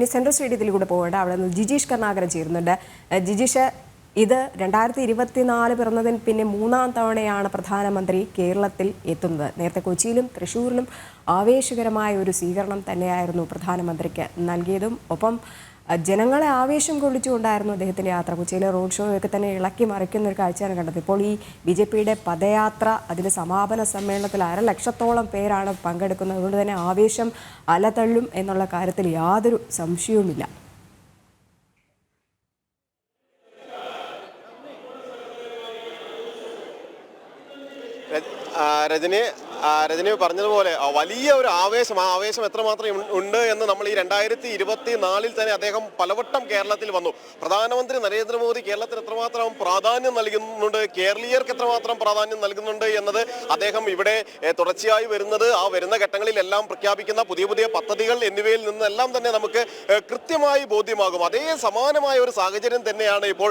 ഇനി സെൻട്രൽ സ്റ്റേഡിയത്തിലൂടെ പോകേണ്ട അവിടെ നിന്ന് ജിജീഷ് കർണാകരൻ ചേരുന്നുണ്ട്. ജിജീഷ്, ഇത് 2024 പിറന്നതിന് പിന്നെ 3-ാം തവണയാണ് പ്രധാനമന്ത്രി കേരളത്തിൽ എത്തുന്നത്. നേരത്തെ കൊച്ചിയിലും തൃശ്ശൂരിലും ആവേശകരമായ ഒരു സ്വീകരണം തന്നെയായിരുന്നു പ്രധാനമന്ത്രിക്ക് നൽകിയതും. ഒപ്പം ജനങ്ങളെ ആവേശം കൊള്ളിച്ചുകൊണ്ടായിരുന്നു അദ്ദേഹത്തിൻ്റെ യാത്ര. കൊച്ചിയിലെ റോഡ് ഷോ ഒക്കെ തന്നെ ഇളക്കി മറിക്കുന്ന ഒരു കാഴ്ചയാണ് കണ്ടത്. ഇപ്പോൾ ഈ BJPയുടെ പദയാത്ര, അതിൻ്റെ സമാപന സമ്മേളനത്തിൽ 1,00,000-ഓളം പേരാണ് പങ്കെടുക്കുന്നത്. അതുകൊണ്ട് തന്നെ ആവേശം അലതള്ളും എന്നുള്ള കാര്യത്തിൽ യാതൊരു സംശയവുമില്ല. രജനി പറഞ്ഞതുപോലെ വലിയ ഒരു ആവേശം, ആ ആവേശം എത്രമാത്രം ഉണ്ട് എന്ന് നമ്മൾ ഈ 2024 തന്നെ അദ്ദേഹം പലവട്ടം കേരളത്തിൽ വന്നു. പ്രധാനമന്ത്രി നരേന്ദ്രമോദി കേരളത്തിൽ എത്രമാത്രം പ്രാധാന്യം നൽകുന്നുണ്ട്, കേരളീയർക്ക് എത്രമാത്രം പ്രാധാന്യം നൽകുന്നുണ്ട് എന്നത് അദ്ദേഹം ഇവിടെ തുടർച്ചയായി വരുന്ന ഘട്ടങ്ങളിലെല്ലാം പ്രഖ്യാപിക്കുന്ന പുതിയ പുതിയ പദ്ധതികൾ എന്നിവയിൽ നിന്നെല്ലാം തന്നെ നമുക്ക് കൃത്യമായി ബോധ്യമാകും. അതേ സമാനമായ ഒരു സാഹചര്യം തന്നെയാണ് ഇപ്പോൾ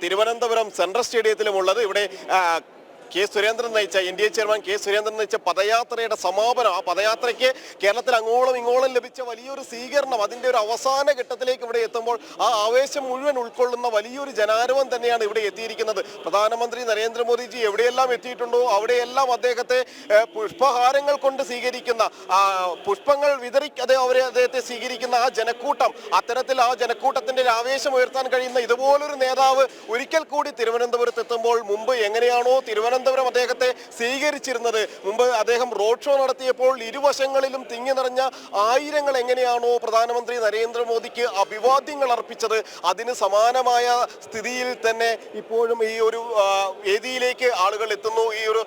തിരുവനന്തപുരം സെൻട്രൽ സ്റ്റേഡിയത്തിലും ഉള്ളത്. ഇവിടെ കെ സുരേന്ദ്രൻ നയിച്ച NDA ചെയർമാൻ കെ സുരേന്ദ്രൻ നയിച്ച പദയാത്രയുടെ സമാപനം, ആ പദയാത്രയ്ക്ക് കേരളത്തിൽ അങ്ങോളം ഇങ്ങോളം ലഭിച്ച വലിയൊരു സ്വീകരണം, അതിൻ്റെ ഒരു അവസാന ഘട്ടത്തിലേക്ക് ഇവിടെ എത്തുമ്പോൾ ആ ആവേശം മുഴുവൻ ഉൾക്കൊള്ളുന്ന വലിയൊരു ജനാരവം തന്നെയാണ് ഇവിടെ എത്തിയിരിക്കുന്നത്. പ്രധാനമന്ത്രി നരേന്ദ്രമോദിജി എവിടെയെല്ലാം എത്തിയിട്ടുണ്ടോ അവിടെയെല്ലാം അദ്ദേഹത്തെ പുഷ്പഹാരങ്ങൾ കൊണ്ട് സ്വീകരിക്കുന്ന, പുഷ്പങ്ങൾ അദ്ദേഹത്തെ സ്വീകരിക്കുന്ന ആ ജനക്കൂട്ടം, അത്തരത്തിൽ ആ ജനക്കൂട്ടത്തിന്റെ ആവേശം ഉയർത്താൻ കഴിയുന്ന ഇതുപോലൊരു നേതാവ് ഒരിക്കൽ കൂടി തിരുവനന്തപുരത്ത് എത്തുമ്പോൾ, മുമ്പ് എങ്ങനെയാണോ തിരുവനന്തപുരം അദ്ദേഹത്തെ സ്വീകരിച്ചിരുന്നത്, മുമ്പ് അദ്ദേഹം റോഡ് ഷോ നടത്തിയപ്പോൾ ഇരുവശങ്ങളിലും തിങ്ങി നിറഞ്ഞ ആയിരങ്ങൾ എങ്ങനെയാണോ പ്രധാനമന്ത്രി നരേന്ദ്രമോദിക്ക് അഭിവാദ്യങ്ങൾ അർപ്പിച്ചത്, അതിന് സമാനമായ സ്ഥിതിയിൽ തന്നെ ഇപ്പോഴും ഈ ഒരു വേദിയിലേക്ക് ആളുകൾ എത്തുന്നു. ഈ ഒരു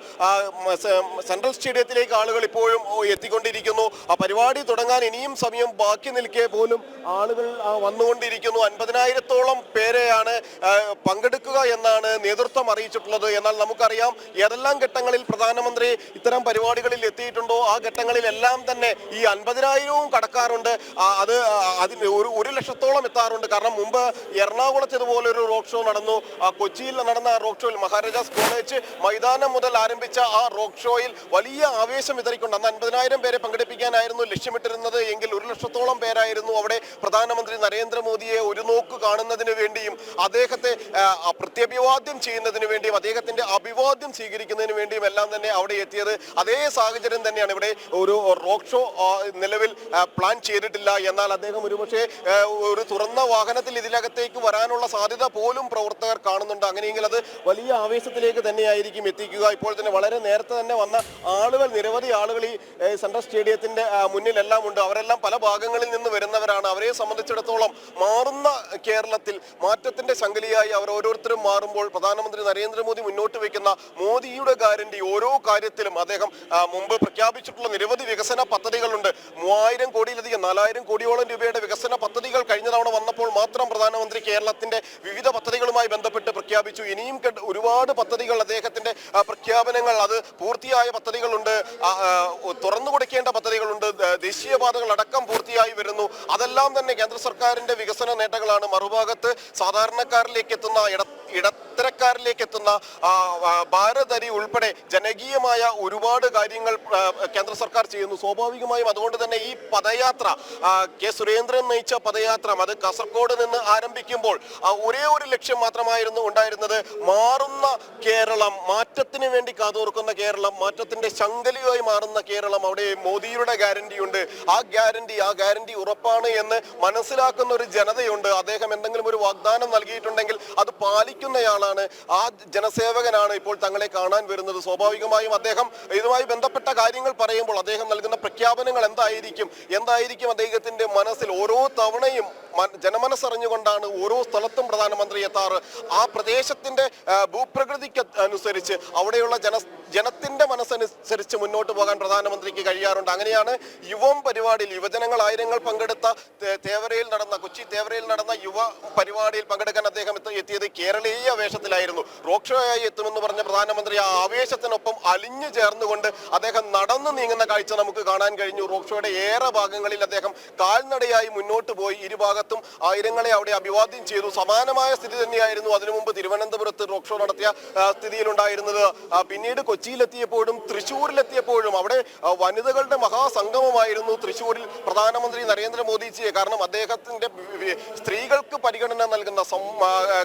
സെൻട്രൽ സ്റ്റേഡിയത്തിലേക്ക് ആളുകൾ ഇപ്പോഴും എത്തിക്കൊണ്ടിരിക്കുന്നു. ആ പരിപാടി തുടങ്ങാൻ ഇനിയും സമയം ബാക്കി നിൽക്കെ പോലും ആളുകൾ വന്നുകൊണ്ടിരിക്കുന്നു. 50,000-ഓളം പേരെയാണ് പങ്കെടുക്കുക എന്നാണ് നേതൃത്വം അറിയിച്ചിട്ടുള്ളത്. എന്നാൽ നമുക്കറിയാം ഏതെല്ലാം ഘട്ടങ്ങളിൽ പ്രധാനമന്ത്രി ഇത്തരം പരിപാടികളിൽ എത്തിയിട്ടുണ്ടോ ആ ഘട്ടങ്ങളിലെല്ലാം തന്നെ ഈ 50,000-വും കടക്കാറുണ്ട്. അതിന് 1,00,000-ഓളം എത്താറുണ്ട്. കാരണം മുമ്പ് എറണാകുളത്ത് ഇതുപോലെ ഒരു റോഡ് ഷോ നടന്നു. കൊച്ചിയിൽ നടന്ന ആ റോഡ് ഷോയിൽ, മഹാരാജാസ് കോളേജ് മൈതാനം മുതൽ ആരംഭിച്ച ആ റോഡ് ഷോയിൽ വലിയ ആവേശം വിതറിക്കൊണ്ട് അന്ന് 50,000 പേരെ പങ്കെടുപ്പിക്കാനായിരുന്നു ലക്ഷ്യമിട്ടിരുന്നത്. എങ്കിൽ 1,00,000-ഓളം പേരായിരുന്നു അവിടെ പ്രധാനമന്ത്രി നരേന്ദ്രമോദിയെ ഒരു നോക്ക് കാണുന്നതിന് വേണ്ടിയും അദ്ദേഹത്തെ പ്രത്യഭിവാദ്യം ചെയ്യുന്നതിന് വേണ്ടിയും അദ്ദേഹത്തിന്റെ അഭിവാദ്യം സ്വീകരിക്കുന്നതിന് വേണ്ടിയും എല്ലാം തന്നെ അവിടെ എത്തിയത്. അതേ സാഹചര്യം തന്നെയാണ് ഇവിടെ. ഒരു റോഡ് ഷോ നിലവിൽ പ്ലാൻ ചെയ്തിട്ടില്ല. എന്നാൽ അദ്ദേഹം ഒരുപക്ഷെ ഒരു തുറന്ന വാഹനത്തിൽ ഇതിനകത്തേക്ക് വരാനുള്ള സാധ്യത പോലും പ്രവർത്തകർ കാണുന്നുണ്ട്. അങ്ങനെയെങ്കിൽ അത് വലിയ ആവേശത്തിലേക്ക് തന്നെയായിരിക്കും എത്തിക്കുക. ഇപ്പോൾ തന്നെ വളരെ നേരത്തെ തന്നെ വന്ന ആളുകൾ, നിരവധി ആളുകൾ ഈ സെൻട്രൽ സ്റ്റേഡിയത്തിന്റെ മുന്നിലെല്ലാം ഉണ്ട്. അവരെല്ലാം പല ഭാഗങ്ങളിൽ നിന്ന് വരുന്നവരാണ്. അവരെ സംബന്ധിച്ചിടത്തോളം മാറുന്ന കേരളത്തിൽ മാറ്റത്തിന്റെ ശങ്കലിയായി അവർ ഓരോരുത്തരും മാറുമ്പോൾ പ്രധാനമന്ത്രി നരേന്ദ്രമോദി മുന്നോട്ട് വയ്ക്കുന്ന മോദിയുടെ ഗ്യാരണ്ടി, ഓരോ കാര്യത്തിലും അദ്ദേഹം മുമ്പ് പ്രഖ്യാപിച്ചിട്ടുള്ള നിരവധി വികസന പദ്ധതികളുണ്ട്. 3,000 കോടിയിലധികം 4,000 കോടിയോളം രൂപയുടെ വികസന പദ്ധതികൾ കഴിഞ്ഞ തവണ വന്നപ്പോൾ മാത്രം പ്രധാനമന്ത്രി കേരളത്തിന്റെ വിവിധ പദ്ധതികളുമായി ബന്ധപ്പെട്ട് പ്രഖ്യാപിച്ചു. ഇനിയും ഒരുപാട് പദ്ധതികൾ, അദ്ദേഹത്തിന്റെ പ്രഖ്യാപനങ്ങൾ, അത് പൂർത്തിയായ പദ്ധതികളുണ്ട്, തുറന്നു കൊടുക്കേണ്ട പദ്ധതികളുണ്ട്, ദേശീയപാതകൾ അടക്കം പൂർത്തിയായി വരുന്നു. അതെല്ലാം തന്നെ കേന്ദ്ര സർക്കാരിന്റെ വികസന നേട്ടങ്ങളാണ്. മറുഭാഗത്ത് സാധാരണക്കാരിലേക്ക് എത്തുന്ന, ഇടത്തരക്കാരിലേക്ക് എത്തുന്ന ഭാരതരി ഉൾപ്പെടെ ജനകീയമായ ഒരുപാട് കാര്യങ്ങൾ കേന്ദ്ര സർക്കാർ ചെയ്യുന്നു. സ്വാഭാവികമായും അതുകൊണ്ട് തന്നെ ഈ പദയാത്ര, കെ സുരേന്ദ്രൻ നയിച്ച പദയാത്ര, അത് കാസർഗോഡ് നിന്ന് ആരംഭിക്കുമ്പോൾ ഒരേ ഒരു ലക്ഷ്യം മാത്രമായിരുന്നു ഉണ്ടായിരുന്നത്. മാറുന്ന കേരളം, മാറ്റത്തിന് വേണ്ടി കാതോർക്കുന്ന കേരളം, മാറ്റത്തിന്റെ ശങ്കലിയായി മാറുന്ന കേരളം. അവിടെ മോദിയുടെ ഗ്യാരണ്ടി ഉണ്ട്. ആ ഗ്യാരണ്ടി ഉറപ്പാണ് എന്ന് മനസ്സിലാക്കുന്ന ഒരു ജനതയുണ്ട്. അദ്ദേഹം എന്തെങ്കിലും ഒരു വാഗ്ദാനം നൽകിയിട്ടുണ്ടെങ്കിൽ അത് പാലിക്കുന്നയാളാണ്. ആ ജനസേവകനാണ് ഇപ്പോൾ തങ്ങളെ കാണാൻ വരുന്നത്. സ്വാഭാവികമായും അദ്ദേഹം ഇതുമായി ബന്ധപ്പെട്ട കാര്യങ്ങൾ പറയുമ്പോൾ അദ്ദേഹം നൽകുന്ന പ്രഖ്യാപനങ്ങൾ എന്തായിരിക്കും അദ്ദേഹത്തിന്റെ മനസ്സിൽ. ഓരോ തവണയും ജനമനസ്സറിഞ്ഞുകൊണ്ടാണ് ഓരോ സ്ഥലത്തും പ്രധാനമന്ത്രി എത്താറ്. ആ പ്രദേശത്തിന്റെ ഭൂപ്രകൃതിക്ക് അനുസരിച്ച്, അവിടെയുള്ള ജനത്തിന്റെ മനസ്സനുസരിച്ച് മുന്നോട്ട് പോകാൻ പ്രധാനമന്ത്രിക്ക് കഴിയാറുണ്ട്. അങ്ങനെയാണ് യുവം പരിപാടിയിൽ യുവജനങ്ങൾ ആയിരങ്ങൾ പങ്കെടുത്ത കൊച്ചി തേവരയിൽ നടന്ന യുവ പരിപാടിയിൽ പങ്കെടുക്കാൻ അദ്ദേഹം എത്തിയത് കേരളീയ വേഷത്തിലായിരുന്നു. റോഡ് ഷോ ആയി എത്തുമെന്ന് പറഞ്ഞ പ്രധാനമന്ത്രി ആ ആവേശത്തിനൊപ്പം അലിഞ്ഞു ചേർന്നുകൊണ്ട് അദ്ദേഹം നടന്നു നീങ്ങുന്ന കാഴ്ച നമുക്ക് കാണാൻ കഴിഞ്ഞു. റോഡ് ഷോയുടെ ഏറെ ഭാഗങ്ങളിൽ അദ്ദേഹം കാൽനടയായി മുന്നോട്ട് പോയി. ഇരുഭാഗത്ത് എല്ലായിടത്തും ആയിരങ്ങളെ അവിടെ അഭിവാദ്യം ചെയ്തു. സമാനമായ സ്ഥിതി തന്നെയായിരുന്നു അതിനു മുമ്പ് തിരുവനന്തപുരത്ത് റോഡ് ഷോ നടത്തിയ സ്ഥിതിയിലുണ്ടായിരുന്നത്. പിന്നീട് കൊച്ചിയിലെത്തിയപ്പോഴും തൃശ്ശൂരിലെത്തിയപ്പോഴും അവിടെ വനിതകളുടെ മഹാസംഗമമായിരുന്നു തൃശ്ശൂരിൽ പ്രധാനമന്ത്രി നരേന്ദ്രമോദിജിയെ. കാരണം അദ്ദേഹത്തിന്റെ സ്ത്രീകൾക്ക് പരിഗണന നൽകുന്ന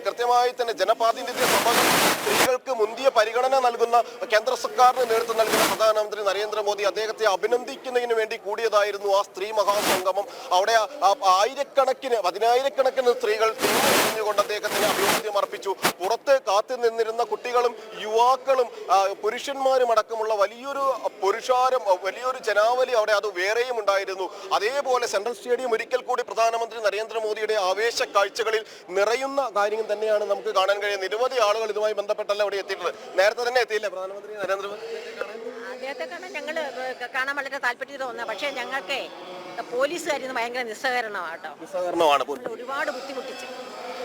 കൃത്യമായി തന്നെ ജനപ്രാതിനിധ്യ സഭകൾ സ്ത്രീകൾക്ക് മുന്തിയ പരിഗണന നൽകുന്ന കേന്ദ്ര സർക്കാരിന് നേതൃത്വം നൽകുന്ന പ്രധാനമന്ത്രി നരേന്ദ്രമോദി അദ്ദേഹത്തെ അഭിനന്ദിക്കുന്നതിന് വേണ്ടി കൂടിയതായിരുന്നു ആ സ്ത്രീ മഹാസംഗമം. അവിടെ പതിനായിരക്കണക്കിന് സ്ത്രീകൾ തിരിഞ്ഞുകൊണ്ട് അദ്ദേഹത്തിന് അഭിവാദ്യം അർപ്പിച്ചു. പുറത്ത് കാത്തു നിന്നിരുന്ന കുട്ടികളും യുവാക്കളും പുരുഷന്മാരും അടക്കമുള്ള വലിയൊരു പുരുഷാരം, വലിയൊരു ജനാവലി അവിടെ അത് വേറെയും ഉണ്ടായിരുന്നു. അതേപോലെ സെൻട്രൽ സ്റ്റേഡിയം ഒരിക്കൽ കൂടി പ്രധാനമന്ത്രി നരേന്ദ്രമോദിയുടെ ആവേശ കാഴ്ചകളിൽ നിറയുന്ന കാര്യം തന്നെയാണ് നമുക്ക് കാണാൻ കഴിയുന്നത്. നിരവധി ആളുകൾ ഇതുമായി ബന്ധപ്പെട്ടല്ല അവിടെ എത്തിയിട്ടുണ്ട്. നേരത്തെ തന്നെ എത്തിയില്ലേ പ്രധാനമന്ത്രി നരേന്ദ്രമോദി? അദ്ദേഹത്തെ കാണാൻ ഞങ്ങൾ കാണാൻ വളരെ താല്പര്യം തോന്നുന്നത്. പക്ഷേ ഞങ്ങൾക്ക് പോലീസുകാരിൽ നിന്ന് ഭയങ്കര നിസ്സഹകരണമാണ്. ഒരുപാട് ബുദ്ധിമുട്ടിച്ചു.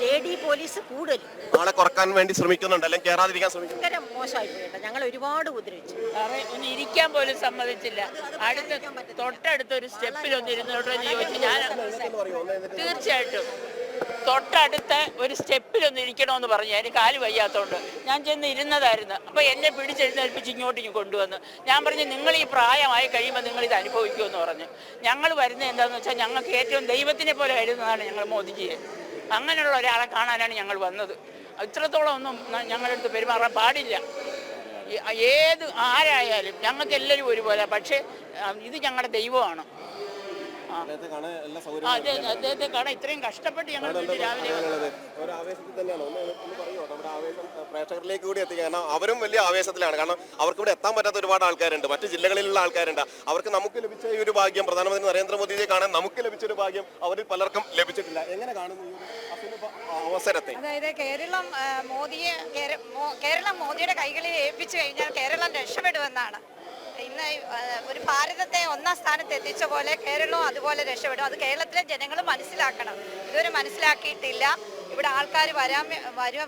ലേഡി പോലീസ് കൂടുതലും ആളെ കുറക്കാൻ വേണ്ടി ശ്രമിക്കുന്നുണ്ട്, അല്ലെങ്കിൽ കയറാതിരിക്കാൻ ശ്രമിക്കുന്നു. ഭയങ്കര മോശമായി പോയിട്ട് ഞങ്ങൾ ഒരുപാട് ഉപദ്രവിച്ചു. ഒന്ന് ഇരിക്കാൻ പോലും സമ്മതിച്ചില്ല. തൊട്ടടുത്തൊരു സ്റ്റെപ്പിലൊന്ന് ഇരുന്നോട്ടോ എന്ന് ചോദിച്ചു. ഞാൻ തീർച്ചയായിട്ടും തൊട്ടടുത്ത ഒരു സ്റ്റെപ്പിലൊന്ന് ഇരിക്കണമെന്ന് പറഞ്ഞു. അതിന് കാല് വയ്യാത്തതുകൊണ്ട് ഞാൻ ചെന്ന് ഇരുന്നതായിരുന്നു. അപ്പോൾ എന്നെ പിടിച്ചെഴുന്നേൽപ്പിച്ച് ഇങ്ങോട്ടേക്ക് കൊണ്ടുവന്നു. ഞാൻ പറഞ്ഞു, നിങ്ങൾ ഈ പ്രായമായി കഴിയുമ്പോൾ നിങ്ങൾ ഇത് അനുഭവിക്കുമെന്ന് പറഞ്ഞു. ഞങ്ങൾ വരുന്നത് എന്താണെന്ന് വെച്ചാൽ ഞങ്ങൾക്ക് ഏറ്റവും ദൈവത്തിനെ പോലെ കരുതുന്നതാണ് ഞങ്ങൾ മോദിജിയെ. അങ്ങനെയുള്ള ഒരാളെ കാണാനാണ് ഞങ്ങൾ വന്നത്. ഇത്രത്തോളം ഒന്നും ഞങ്ങളുടെ അടുത്ത് പെരുമാറാൻ പാടില്ല. ആരായാലും ഞങ്ങൾക്ക് എല്ലാവരും ഒരുപോലെ. പക്ഷേ ഇത് ഞങ്ങളുടെ ദൈവമാണ്. അദ്ദേഹത്തെ കാണാൻ ഇത്രയും കഷ്ടപ്പെട്ട് ഞങ്ങൾ രാവിലെ പ്രേക്ഷകരിലേക്ക് കൂടി എത്തിക്കുക. കാരണം അവരും വലിയ ആവേശത്തിലാണ്. കാരണം അവർക്ക് ഇവിടെ എത്താൻ പറ്റാത്ത ഒരുപാട് ആൾക്കാരുണ്ട്, മറ്റു ജില്ലകളിലുള്ള ആൾക്കാരുണ്ട്. അവർക്ക് നമുക്ക് ലഭിച്ച ഈ ഒരു ഭാഗ്യം, പ്രധാനമന്ത്രി നരേന്ദ്രമോദിയെ കാണാൻ നമുക്ക് ലഭിച്ചൊരു ഭാഗ്യം അവരിൽ പലർക്കും ലഭിച്ചിട്ടില്ല. എങ്ങനെ കാണുന്നു ഈ അവസരത്തെ? അതായത് കേരളം മോദിയുടെ കൈകളിൽ ഏൽപ്പിച്ചു കഴിഞ്ഞാൽ കേരളം രക്ഷപ്പെടുമെന്നാണ്. ഇന്ന് ഒരു ഭാരതത്തെ ഒന്നാം സ്ഥാനത്ത് എത്തിച്ച പോലെ കേരളവും അതുപോലെ രക്ഷപ്പെടും. അത് കേരളത്തിലെ ജനങ്ങൾ മനസ്സിലാക്കണം. ഇതുവരെ മനസ്സിലാക്കിയിട്ടില്ല. ഇവിടെ ആൾക്കാർ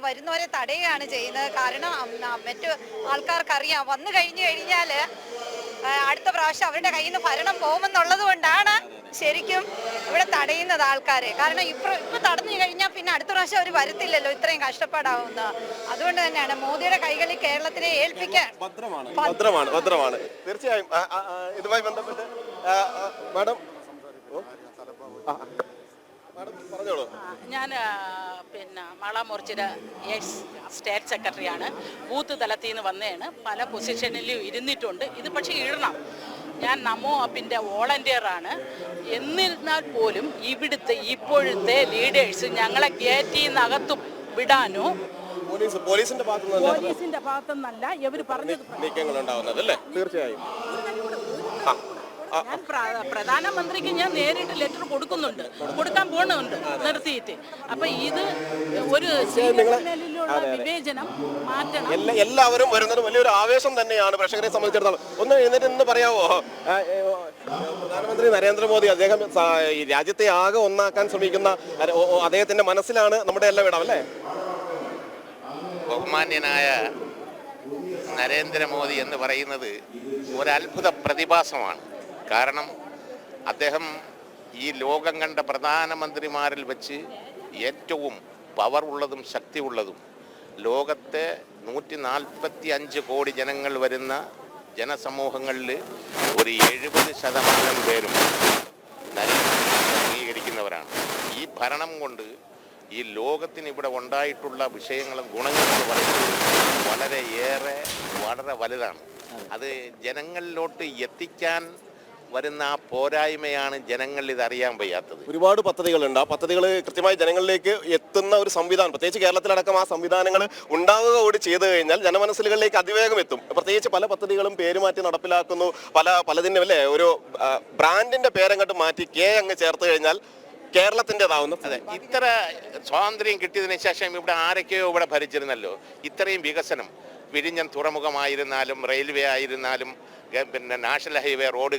വരുന്നവരെ തടയുകയാണ് ചെയ്യുന്നത്. കാരണം മറ്റു ആൾക്കാർക്കറിയാം വന്നു കഴിഞ്ഞാൽ അടുത്ത പ്രാവശ്യം അവരുടെ കയ്യിൽ നിന്ന് ഭരണം പോകുമെന്നുള്ളത് കൊണ്ടാണ് ശരിക്കും ഇവിടെ തടയുന്നത് ആൾക്കാരെ. കാരണം ഇപ്പൊ തടഞ്ഞു കഴിഞ്ഞാൽ പിന്നെ അടുത്ത പ്രാവശ്യം അവർ വരത്തില്ലല്ലോ, ഇത്രയും കഷ്ടപ്പാടാവുന്ന. അതുകൊണ്ട് തന്നെയാണ് മോദിയുടെ കൈകളിൽ കേരളത്തിനെ ഏൽപ്പിക്കാൻ ഭദ്രമാണ്. തീർച്ചയായും ഇതുമായി ബന്ധപ്പെട്ട് മാഡം പറഞ്ഞോളൂ. ഞാൻ മാള മോർച്ചയുടെ എക്സ് സ്റ്റേറ്റ് സെക്രട്ടറിയാണ്. ബൂത്ത് തലത്തിൽ നിന്ന് വന്നതാണ്. പല പൊസിഷനിലും ഇരുന്നിട്ടുണ്ട്. ഇത് പക്ഷേ ഇടണം. ഞാൻ നമോ ആപ്പിൻ്റെ വോളണ്ടിയറാണ്. എന്നിരുന്നാൽ പോലും ഇപ്പോഴത്തെ ലീഡേഴ്സ് ഞങ്ങളെ ഗേറ്റിനകത്ത് വിടാനോ പോലീസിന്റെ ഭാഗത്തുനിന്നല്ല ഇവർ പറഞ്ഞത് നീക്കങ്ങളുണ്ടാവുന്നത് അല്ലേ? തീർച്ചയായും ഞാൻ പ്രധാനമന്ത്രിക്ക് ഞാൻ നേരിട്ട് ലെറ്റർ കൊടുക്കാൻ പോകുന്നുണ്ട് നിർത്തിയിട്ട്. അപ്പൊ ഇത് ഒരു വിവേചനം മാറ്റണം. എല്ലാവരും വരുന്നത് വലിയൊരു ആവേശം തന്നെയാണ് പ്രേക്ഷകരെ സംബന്ധിച്ചിടത്തോളം. ഒന്ന് എഴുന്നേറ്റ് നിന്ന് പറയാവോ? പ്രധാനമന്ത്രി നരേന്ദ്രമോദി അദ്ദേഹം ഈ രാജ്യത്തെ ആകെ ഒന്നാക്കാൻ ശ്രമിക്കുന്ന അദ്ദേഹത്തിന്റെ മനസ്സിലാണ് നമ്മുടെ എല്ലാം ഇടം അല്ലേ? ബഹുമാന്യനായ നരേന്ദ്രമോദി എന്ന് പറയുന്നത് ഒരത്ഭുത പ്രതിഭാസമാണ്. കാരണം അദ്ദേഹം ഈ ലോകം കണ്ട പ്രധാനമന്ത്രിമാരിൽ വെച്ച് ഏറ്റവും പവർ ഉള്ളതും ശക്തിയുള്ളതും, ലോകത്തെ 145 കോടി ജനങ്ങൾ വരുന്ന ജനസമൂഹങ്ങളിൽ ഒരു 70% പേരും നരേന്ദ്രമോദി അംഗീകരിക്കുന്നവരാണ്. ഈ ഭരണം കൊണ്ട് ഈ ലോകത്തിന് ഇവിടെ ഉണ്ടായിട്ടുള്ള വിഷയങ്ങളും ഗുണങ്ങളെന്ന് പറയുന്നത് വളരെ വലുതാണ്. അത് ജനങ്ങളിലോട്ട് എത്തിക്കാൻ വരുന്ന ആ പോരായ്മയാണ് ജനങ്ങളിൽ ഇതറിയാൻ വയ്യാത്തത്. ഒരുപാട് പദ്ധതികളുണ്ട്. ആ പദ്ധതികൾ കൃത്യമായി ജനങ്ങളിലേക്ക് എത്തുന്ന ഒരു സംവിധാനം, പ്രത്യേകിച്ച് കേരളത്തിലടക്കം ആ സംവിധാനങ്ങൾ ഉണ്ടാവുക കൂടി ചെയ്തു കഴിഞ്ഞാൽ ജനമനസ്സുകളിലേക്ക് അതിവേഗം എത്തും. പ്രത്യേകിച്ച് പല പദ്ധതികളും പേരുമാറ്റി നടപ്പിലാക്കുന്നു. പലതിനും അല്ലേ ഒരു ബ്രാൻഡിന്റെ പേരങ്ങോട്ട് മാറ്റി അങ്ങ് ചേർത്ത് കഴിഞ്ഞാൽ കേരളത്തിൻ്റെതാവുന്നു. അതെ, ഇത്ര സ്വാതന്ത്ര്യം കിട്ടിയതിന് ശേഷം ഇവിടെ ആരൊക്കെയോ ഇവിടെ ഭരിച്ചിരുന്നല്ലോ. ഇത്രയും വികസനം, വിഴിഞ്ഞം തുറമുഖമായിരുന്നാലും റെയിൽവേ ആയിരുന്നാലും നാഷണൽ ഹൈവേ റോഡ്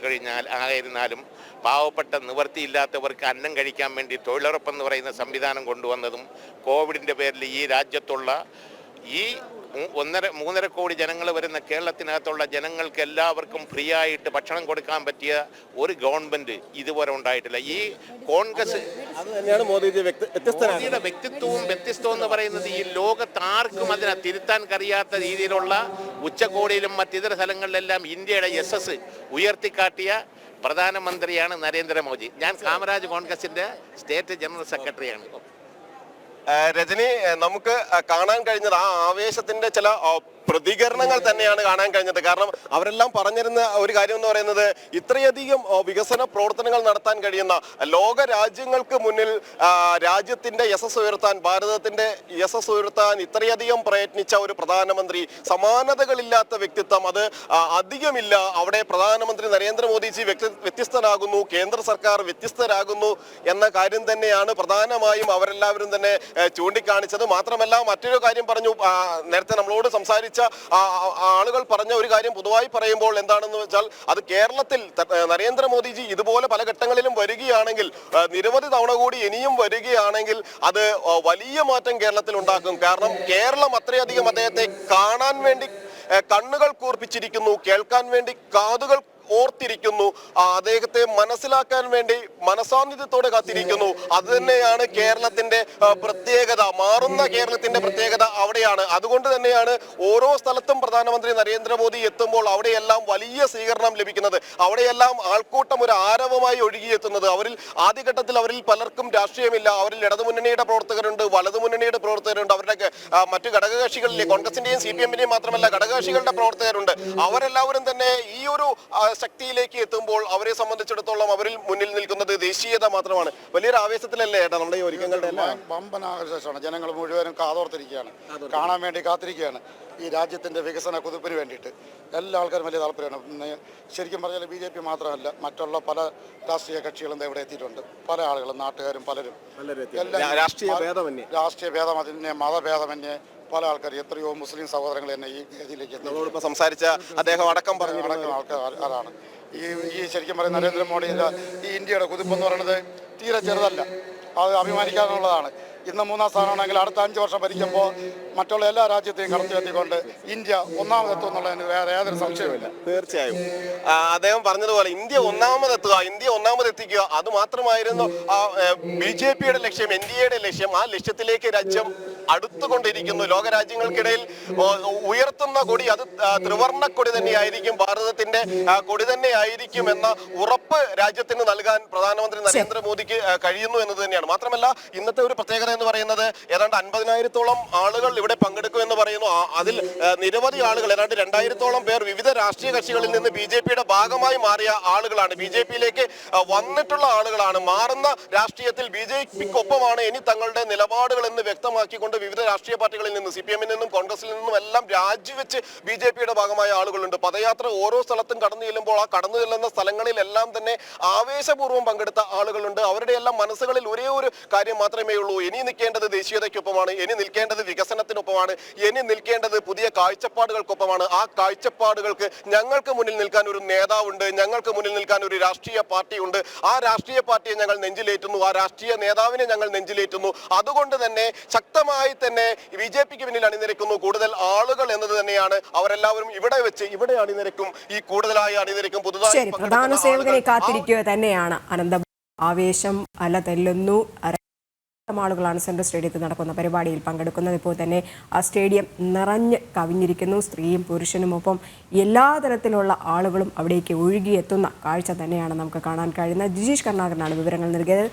ആയിരുന്നാലും പാവപ്പെട്ട നിവൃത്തിയില്ലാത്തവർക്ക് അന്നം കഴിക്കാൻ വേണ്ടി തൊഴിലുറപ്പെന്ന് പറയുന്ന സംവിധാനം കൊണ്ടുവന്നതും, കോവിഡിൻ്റെ പേരിൽ ഈ രാജ്യത്തുള്ള ഈ 1.5 കോടി ജനങ്ങൾ വരുന്ന കേരളത്തിനകത്തുള്ള ജനങ്ങൾക്ക് എല്ലാവർക്കും ഫ്രീ ആയിട്ട് ഭക്ഷണം കൊടുക്കാൻ പറ്റിയ ഒരു ഗവൺമെന്റ് ഇതുവരെ ഉണ്ടായിട്ടില്ല. ഈ കോൺഗ്രസ് അത് തന്നെയാണ് മോദിജി മോദിയുടെ വ്യക്തിത്വവും വ്യത്യസ്തവും എന്ന് പറയുന്നത് ഈ ലോകത്ത് ആർക്കും അതിനെ തിരുത്താൻ കഴിയാത്ത രീതിയിലുള്ള ഉച്ചകോടിയിലും മറ്റിതര സ്ഥലങ്ങളിലെല്ലാം ഇന്ത്യയുടെ യശസ് ഉയർത്തിക്കാട്ടിയ പ്രധാനമന്ത്രിയാണ് നരേന്ദ്രമോദി. ഞാൻ കാമരാജ് കോൺഗ്രസിന്റെ സ്റ്റേറ്റ് ജനറൽ സെക്രട്ടറിയാണ്. രജനി, നമുക്ക് കാണാൻ കഴിഞ്ഞത് ആ ആവേശത്തിന്റെ ചില പ്രതികരണങ്ങൾ തന്നെയാണ് കാണാൻ കഴിഞ്ഞത്. കാരണം അവരെല്ലാം പറഞ്ഞിരുന്ന ഒരു കാര്യം എന്ന് പറയുന്നത് ഇത്രയധികം വികസന പ്രവർത്തനങ്ങൾ നടത്താൻ കഴിയുന്ന ലോക രാജ്യങ്ങൾക്ക് മുന്നിൽ രാജ്യത്തിന്റെ യശസ് ഉയർത്താൻ, ഭാരതത്തിന്റെ യശസ് ഉയർത്താൻ ഇത്രയധികം പ്രയത്നിച്ച ഒരു പ്രധാനമന്ത്രി, സമാനതകളില്ലാത്ത വ്യക്തിത്വം, അത് അധികമില്ല. അവിടെ പ്രധാനമന്ത്രി നരേന്ദ്രമോദിജി വ്യത്യസ്തനാകുന്നു, കേന്ദ്ര സർക്കാർ വ്യത്യസ്തരാകുന്നു എന്ന കാര്യം തന്നെയാണ് പ്രധാനമായും അവരെല്ലാവരും തന്നെ ചൂണ്ടിക്കാണിച്ചത്. മാത്രമല്ല മറ്റൊരു കാര്യം പറഞ്ഞു, നേരത്തെ നമ്മളോട് സംസാരിച്ച ആളുകൾ പറഞ്ഞ ഒരു കാര്യം പൊതുവായി പറയുമ്പോൾ എന്താണെന്ന് വെച്ചാൽ അത് കേരളത്തിൽ നരേന്ദ്രമോദിജി ഇതുപോലെ പല ഘട്ടങ്ങളിലും വരികയാണെങ്കിൽ, നിരവധി തവണ കൂടി ഇനിയും വരികയാണെങ്കിൽ അത് വലിയ മാറ്റം കേരളത്തിൽ ഉണ്ടാക്കും. കാരണം കേരളം അത്രയധികം അദ്ദേഹത്തെ കാണാൻ വേണ്ടി കണ്ണുകൾ കൂർപ്പിച്ചിരിക്കുന്നു, കേൾക്കാൻ വേണ്ടി കാതുകൾ ഓർത്തിരിക്കുന്നു, അദ്ദേഹത്തെ മനസ്സിലാക്കാൻ വേണ്ടി മനസാന്നിധ്യത്തോടെ കാത്തിരിക്കുന്നു. അത് തന്നെയാണ് കേരളത്തിന്റെ പ്രത്യേകത, മാറുന്ന കേരളത്തിന്റെ പ്രത്യേകത അവിടെയാണ്. അതുകൊണ്ട് തന്നെയാണ് ഓരോ സ്ഥലത്തും പ്രധാനമന്ത്രി നരേന്ദ്രമോദി എത്തുമ്പോൾ അവിടെയെല്ലാം വലിയ സ്വീകരണം ലഭിക്കുന്നത്, അവിടെയെല്ലാം ആൾക്കൂട്ടം ഒരു ആരവമായി ഒഴുകിയെത്തുന്നത്. ആദ്യഘട്ടത്തിൽ അവരിൽ പലർക്കും രാഷ്ട്രീയമില്ല, അവരിൽ ഇടതുമുന്നണിയുടെ പ്രവർത്തകരുണ്ട്, വലതുമുന്നണിയുടെ പ്രവർത്തകരുണ്ട്, അവരുടെ മറ്റു ഘടകകക്ഷികളിലെ കോൺഗ്രസിന്റെയും CPM-ന്റെയും മാത്രമല്ല ഘടകകക്ഷികളുടെ പ്രവർത്തകരുണ്ട്. അവരെല്ലാവരും തന്നെ ഈ ഒരു ശക്തിയിലേക്ക് എത്തുമ്പോൾ അവരെ സംബന്ധിച്ചിടത്തോളം അവരിൽ മുന്നിൽ നിൽക്കുന്നത് ദേശീയത മാത്രമാണ്. വലിയൊരു ആവേശത്തിലല്ലേ ഏട്ടാ നമ്മുടെ ഈ ഒരുക്കങ്ങളുടെ വമ്പൻ ആവേശമാണ്. ജനങ്ങൾ മുഴുവനും കാതോർത്തിരിക്കുകയാണ്, കാണാൻ വേണ്ടി കാത്തിരിക്കുകയാണ്. ഈ രാജ്യത്തിൻ്റെ വികസന കുതിപ്പിന് വേണ്ടിയിട്ട് എല്ലാ ആൾക്കാരും വലിയ താല്പര്യമാണ്. ശരിക്കും പറഞ്ഞാൽ BJP മാത്രമല്ല, മറ്റുള്ള പല രാഷ്ട്രീയ കക്ഷികളും ഇവിടെ എത്തിയിട്ടുണ്ട്. പല ആളുകളും, നാട്ടുകാരും പലരും, രാഷ്ട്രീയ ഭേദമന്യേ മതഭേദമന്യേ പല ആൾക്കാർ, എത്രയോ മുസ്ലിം സഹോദരങ്ങൾ തന്നെ ഈ വേദിയിലേക്ക് നമ്മളോടൊപ്പം സംസാരിച്ച അദ്ദേഹം അടക്കം പറഞ്ഞു ആൾക്കാരാണ്. ഈ ശരിക്കും പറയുന്ന നരേന്ദ്രമോദിയുടെ ഈ ഇന്ത്യയുടെ കുതിപ്പെന്ന് പറയുന്നത് തീരെ ചെറുതല്ല, അത് അഭിമാനിക്കാനുള്ളതാണ്. ഇന്ന് 3ാം സ്ഥാനമാണെങ്കിൽ അടുത്ത 5 വർഷം ഭരിക്കുമ്പോൾ മറ്റുള്ള എല്ലാ രാജ്യത്തെയും കടത്തിയെത്തിക്കൊണ്ട് ഇന്ത്യ ഒന്നാമതെത്തും എന്നുള്ളതിന് വേറെ യാതൊരു സംശയവുമില്ല. തീർച്ചയായും അദ്ദേഹം പറഞ്ഞതുപോലെ ഇന്ത്യ ഒന്നാമതെത്തിക്കുക, അത് മാത്രമായിരുന്നു BJP-യുടെ ലക്ഷ്യം, NDA-യുടെ ലക്ഷ്യം. ആ ലക്ഷ്യത്തിലേക്ക് രാജ്യം അടുത്തുകൊണ്ടിരിക്കുന്നു. ലോകരാജ്യങ്ങൾക്കിടയിൽ ഉയർത്തുന്ന കൊടി അത് ത്രിവർണ്ണ കൊടി തന്നെയായിരിക്കും, ഭാരതത്തിന്റെ കൊടി തന്നെയായിരിക്കും എന്ന ഉറപ്പ് രാജ്യത്തിന് നൽകാൻ പ്രധാനമന്ത്രി നരേന്ദ്രമോദിക്ക് കഴിയുന്നു എന്നത് തന്നെയാണ്. മാത്രമല്ല ഇന്നത്തെ ഒരു പ്രത്യേകത എന്ന് പറയുന്നത് ഏതാണ്ട് 50,000-ഓളം ആളുകൾ ഇവിടെ പങ്കെടുക്കും എന്ന് പറയുന്നു. അതിൽ നിരവധി ആളുകൾ, ഏതാണ്ട് 2,000-ഓളം പേർ വിവിധ രാഷ്ട്രീയ കക്ഷികളിൽ നിന്ന് BJP-യുടെ ഭാഗമായി മാറിയ ആളുകളാണ്, BJP-യിലേക്ക് വന്നിട്ടുള്ള ആളുകളാണ്. മാറുന്ന രാഷ്ട്രീയത്തിൽ BJP-ക്കൊപ്പമാണ് ഇനി തങ്ങളുടെ നിലപാടുകൾ എന്ന് വ്യക്തമാക്കിക്കൊണ്ട് വിവിധ രാഷ്ട്രീയ പാർട്ടികളിൽ നിന്ന്, CPM-ൽ നിന്നും കോൺഗ്രസിൽ നിന്നും എല്ലാം രാജിവെച്ച് BJP-യുടെ ഭാഗമായ ആളുകളുണ്ട്. പദയാത്ര ഓരോ സ്ഥലത്തും കടന്നു ചെല്ലുമ്പോൾ ആ കടന്നു ചെല്ലുന്ന സ്ഥലങ്ങളിലെല്ലാം തന്നെ ആവേശപൂർവ്വം പങ്കെടുത്ത ആളുകളുണ്ട്. അവരുടെ എല്ലാം മനസ്സുകളിൽ ഒരേ ഒരു കാര്യം മാത്രമേ ഉള്ളൂ, ഇനി നിൽക്കേണ്ടത് ദേശീയതയ്ക്കൊപ്പമാണ്, ഇനി നിൽക്കേണ്ടത് വികസനത്തിനൊപ്പമാണ്, ഇനി നിൽക്കേണ്ടത് പുതിയ കാഴ്ചപ്പാടുകൾക്കൊപ്പമാണ്. ആ കാഴ്ചപ്പാടുകൾക്ക് ഞങ്ങൾക്ക് മുന്നിൽ നിൽക്കാൻ ഒരു നേതാവുണ്ട്, ഞങ്ങൾക്ക് മുന്നിൽ നിൽക്കാൻ ഒരു രാഷ്ട്രീയ പാർട്ടിയുണ്ട്. ആ രാഷ്ട്രീയ പാർട്ടിയെ ഞങ്ങൾ നെഞ്ചിലേറ്റുന്നു, ആ രാഷ്ട്രീയ നേതാവിനെ ഞങ്ങൾ നെഞ്ചിലേറ്റുന്നു. അതുകൊണ്ട് തന്നെ ശക്തമായി തന്നെ BJP-ക്ക് പിന്നിൽ അണിനിരക്കുന്നു കൂടുതൽ ആളുകൾ എന്നത് തന്നെയാണ്. അവരെല്ലാവരും ഇവിടെ അണിനിരക്കും, ഈ കൂടുതലായി അണിനിരക്കും. പുതുതായി പ്രധാന സേവകനെ കാത്തിരിക്കുക തന്നെയാണ് അനന്ത. ആവേശം അല തെല്ലുന്നു. ആളുകളാണ് സെൻട്രൽ സ്റ്റേഡിയത്തിൽ നടക്കുന്ന പരിപാടിയിൽ പങ്കെടുക്കുന്നത്. ഇപ്പോൾ തന്നെ ആ സ്റ്റേഡിയം നിറഞ്ഞ് കവിഞ്ഞിരിക്കുന്നു. സ്ത്രീയും പുരുഷനുമൊപ്പം എല്ലാ തരത്തിലുള്ള ആളുകളും അവിടേക്ക് ഒഴുകിയെത്തുന്ന കാഴ്ച തന്നെയാണ് നമുക്ക് കാണാൻ കഴിയുന്നത്. ജിജീഷ് കരുണാകരനാണ് വിവരങ്ങൾ നൽകിയത്.